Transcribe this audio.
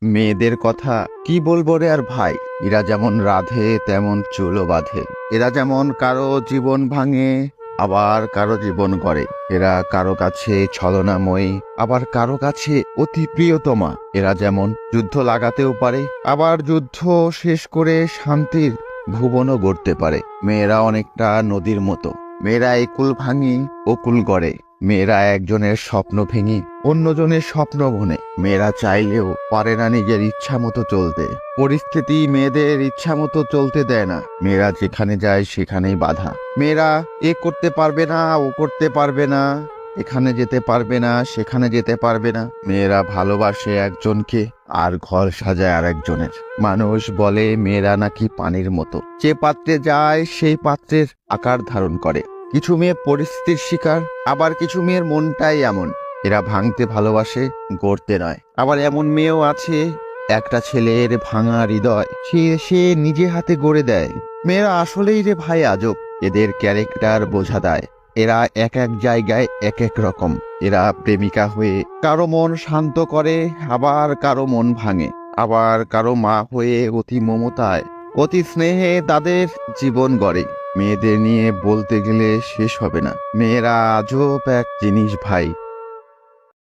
মেয়েদের কথা কি বলবো রে আর ভাই। এরা যেমন রাধে তেমন চুলও বাঁধে। এরা যেমন কারো জীবন ভাঙে, আবার কারো জীবন গড়ে। এরা কারো কাছে ছলনাময়ী, আবার কারো কাছে অতি প্রিয়তমা। এরা যেমন যুদ্ধ লাগাতেও পারে, আবার যুদ্ধ শেষ করে শান্তির ভুবনও গড়তে পারে। মেয়েরা অনেকটা নদীর মতো। মেয়েরা একুল ভাঙি ওকুল গড়ে। মেয়েরা একজনের স্বপ্ন ভেঙে অন্যজনের স্বপ্ন ভনে। মেয়েরা চাইলেও পারে না নিজের ইচ্ছা মতো চলতে। পরিস্থিতি মেয়েদের ইচ্ছা মতো চলতে দেয় না। মেয়েরা যেখানে যায় সেখানেই বাধা। মেয়েরা এ করতে পারবে না, ও করতে পারবে না, এখানে যেতে পারবে না, সেখানে যেতে পারবে না। মেয়েরা ভালোবাসে একজনকে আর ঘর সাজায় আর একজনের। মানুষ বলে মেয়েরা নাকি পানির মতো, যে পাত্রে যায় সেই পাত্রের আকার ধারণ করে। কিছু মেয়ে পরিস্থিতির শিকার, আবার কিছু মেয়ের মনটাই এমন। এরা ভাঙতে ভালোবাসে, গড়তে নয়। আবার এমন মেয়েও আছে, একটা ছেলের ভাঙা হৃদয় সে নিজে হাতে গড়ে দেয়। মেয়েরা আসলেই রে ভাই আজব। এদের ক্যারেক্টার বোঝা দেয়। এরা এক এক জায়গায় এক এক রকম। এরা প্রেমিকা হয়ে কারো মন শান্ত করে, আবার কারো মন ভাঙে। আবার কারো মা হয়ে অতি মমতায়, অতি স্নেহে তাদের জীবন গড়ে। মেয়েদের নিয়ে বলতে গেলে শেষ হবে না। মেয়েরা আজব এক জিনিস ভাই।